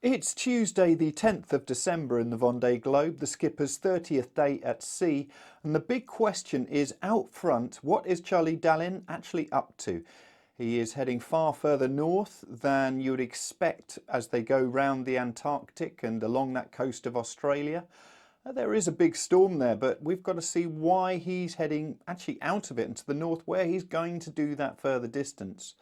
It's Tuesday the 10th of December in the Vendée Globe, the skipper's 30th day at sea, and the big question is out front, what is Charlie Dallin actually up to? He is heading far further north than you would expect as they go round the Antarctic and along that coast of Australia. There is a big storm there, but we've got to see why he's heading actually out of it and to the north, where he's going to do that further distance.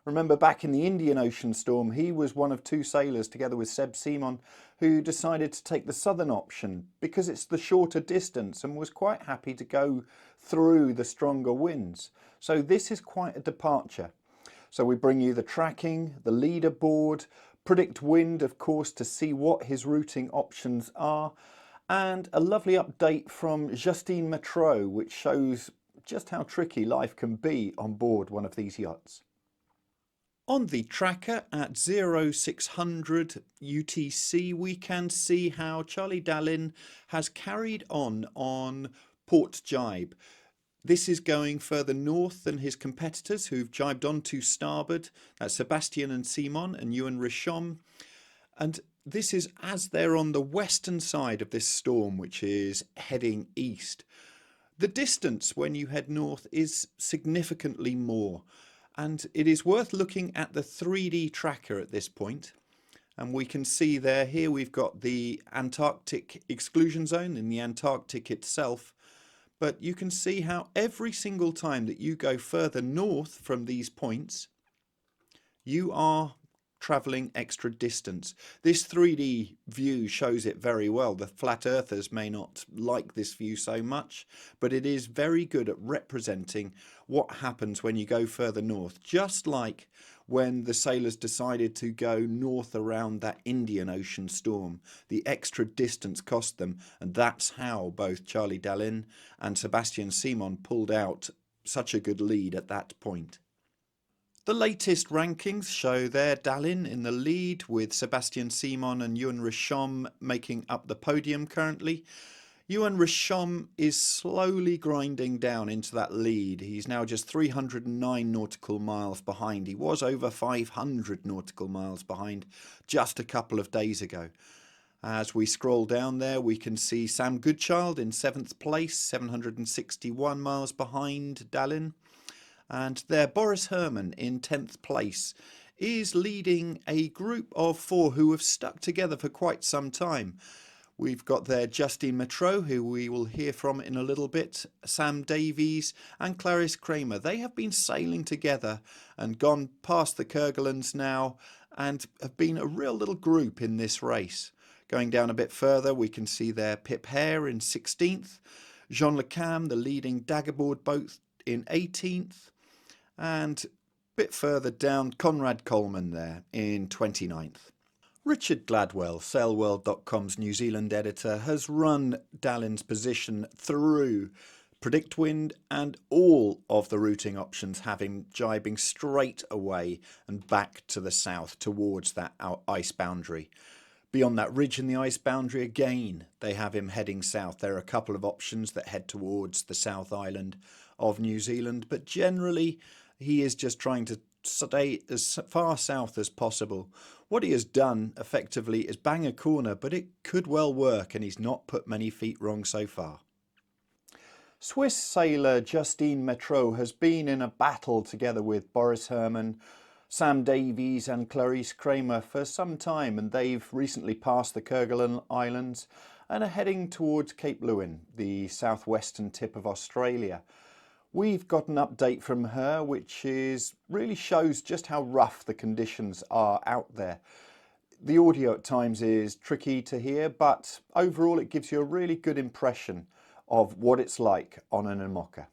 Remember back in the Indian Ocean storm, he was one of two sailors together with Seb Simon who decided to take the southern option because it's the shorter distance and was quite happy to go through the stronger winds. So this is quite a departure. So we bring you the tracking, the leaderboard, predict wind of course to see what his routing options are, and a lovely update from Justine Metreau which shows just how tricky life can be on board one of these yachts. On the tracker at 0600 UTC, we can see how Charlie Dallin has carried on Port Jibe. This is going further north than his competitors who've jibed on to starboard. That's Sebastian and Simon and Ewan Richomme. And this is as they're on the western side of this storm, which is heading east. The distance when you head north is significantly more. And it is worth looking at the 3D tracker at this point. And we can see there, here we've got the Antarctic exclusion zone in the Antarctic itself. But you can see how every single time that you go further north from these points, you are travelling extra distance. This 3D view shows it very well. The flat earthers may not like this view so much, but it is very good at representing what happens when you go further north, just like when the sailors decided to go north around that Indian Ocean storm. The extra distance cost them, and that's how both Charlie Dallin and Sebastian Simon pulled out such a good lead at that point. The latest rankings show there Dallin in the lead with Sebastian Simon and Ewan Richomme making up the podium currently. Ewan Richomme is slowly grinding down into that lead. He's now just 309 nautical miles behind. He was over 500 nautical miles behind just a couple of days ago. As we scroll down there, we can see Sam Goodchild in 7th place, 761 miles behind Dallin. And there Boris Herrmann in 10th place is leading a group of four who have stuck together for quite some time. We've got there Justine Metreau, who we will hear from in a little bit, Sam Davies and Clarisse Kramer. They have been sailing together and gone past the Kerguelens now and have been a real little group in this race. Going down a bit further, we can see there Pip Hare in 16th, Jean Le Cam, the leading daggerboard boat, in 18th. And a bit further down, Conrad Coleman there in 29th. Richard Gladwell, sailworld.com's New Zealand editor, has run Dallin's position through predict wind and all of the routing options have him jibing straight away and back to the south towards that ice boundary. Beyond that ridge in the ice boundary again, they have him heading south. There are a couple of options that head towards the South Island of New Zealand, but generally he is just trying to stay as far south as possible. What he has done effectively is bang a corner, but it could well work and he's not put many feet wrong so far. Swiss sailor Justine Metreau has been in a battle together with Boris Herrmann, Sam Davies and Clarisse Kramer for some time, and they've recently passed the Kerguelen Islands and are heading towards Cape Lewin, the southwestern tip of Australia. We've got an update from her which really shows just how rough the conditions are out there. The audio at times is tricky to hear, but overall it gives you a really good impression of what it's like on an IMOCA.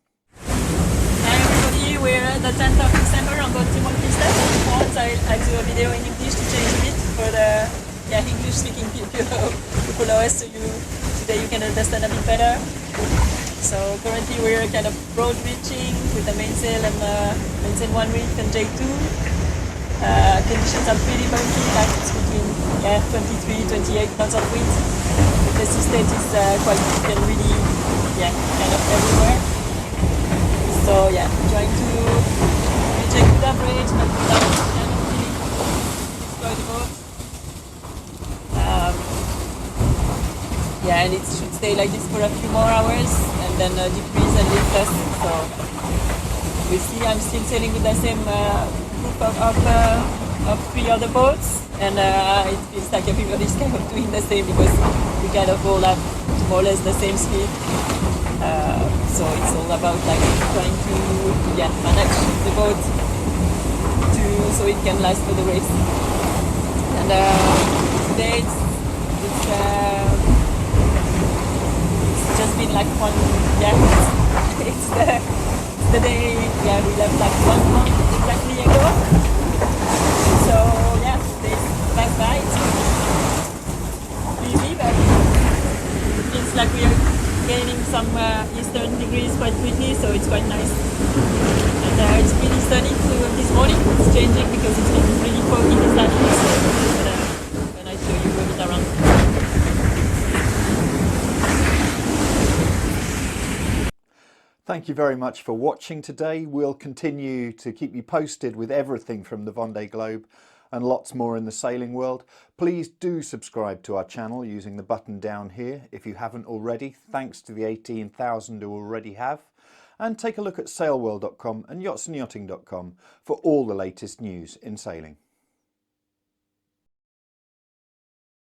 Hi everybody, we're at the 10th of December on board Timon Princess. Once I'll do a video in English to change a bit for the English speaking people who follow us, so today you can understand a bit better. So currently we're kind of broad reaching with the mainsail and mainsail 1 reef and J2. Conditions are pretty bumpy, like it's between 23, 28 knots of wind. The sea state is quite deep and really kind of everywhere. So trying to reach a good average, but without kind of feeling destroy the boat. yeah, and it should stay like this for a few more hours and then decrease and lift us. So we see I'm still sailing with the same group of 3 other boats, and it feels like everybody's kind of doing the same because we kind of all have more or less the same speed. So it's all about like trying to manage the boat so it can last for the race. And today it's just been like one, it's the day we left like 1 month exactly ago. So yeah, today's passed by. It's busy, but it feels like we are gaining some eastern degrees quite quickly, so it's quite nice. And it's really sunny this morning. It's changing because it's been really foggy this afternoon. When I show you a bit around. Thank you very much for watching today. We'll continue to keep you posted with everything from the Vendée Globe and lots more in the sailing world. Please do subscribe to our channel using the button down here if you haven't already, thanks to the 18,000 who already have. And take a look at sailworld.com and yachtsandyachting.com for all the latest news in sailing.